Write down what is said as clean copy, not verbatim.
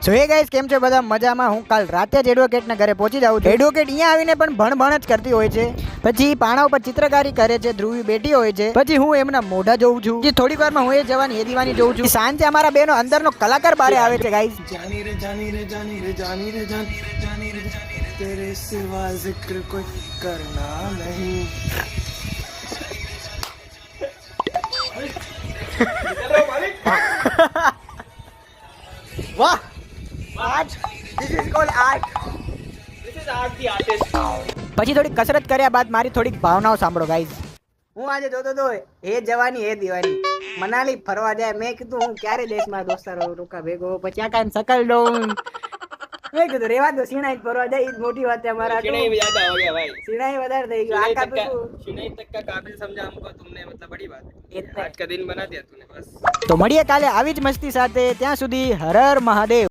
સો હે ગાઈસ, કેમ છો બધા? મજામાં. હું કાલ રાતે જ એડવોકેટના ઘરે પહોંચી જાઉં છું. એડવોકેટ અહીંયા આવીને પણ ભણ જ કરતી હોય છે. પછી પાણા ઉપર ચિત્રકારી કરે છે, ધ્રુવી બેઠી હોય છે. પછી હું એમના મોઢા જોઉં છું. થોડીક વારમાં હું એ જવાની એ દીવાની જોઉં છું. સાંજે અમારા બેનો અંદરનો કલાકાર બારે આવે છે ગાઈસ. जानी रे जानी रे जानी रे जानी रे जानी रे जानी रे जानी रे तेरे सिवा जिक्र कोई करना नहीं. વાહ, art. This is called art. This is art the artist. પછી થોડી કસરત કર્યા બાદ મારી થોડીક ભાવનાઓ સાંભળો ગાઈસ. હું આજે જોતો તો એ જવાની એ દીવાની મનાલી ફરવા જાય. મેં કીધું હું ક્યારે દેશમાં દોસ્તારો રોકા ભેગો, પછી આ કાંઈ સકલ ડોન. મેં કીધું રેવા દો, સિણાઈ ફરવા જાય. ઈ જ મોટી વાત છે અમારા. शिनाई भी ज्यादा हो गया भाई. સિણાઈ વધારે થઈ ગયું. આ કાપી शिनाई तक का काबिल समझा हमको तुमने, मतलब बड़ी बात है. इतना- आज का दिन बना दिया तूने बस. તો મળીએ કાલે આવી જ મસ્તી સાથે. ત્યાં સુધી હર હર મહાદેવ.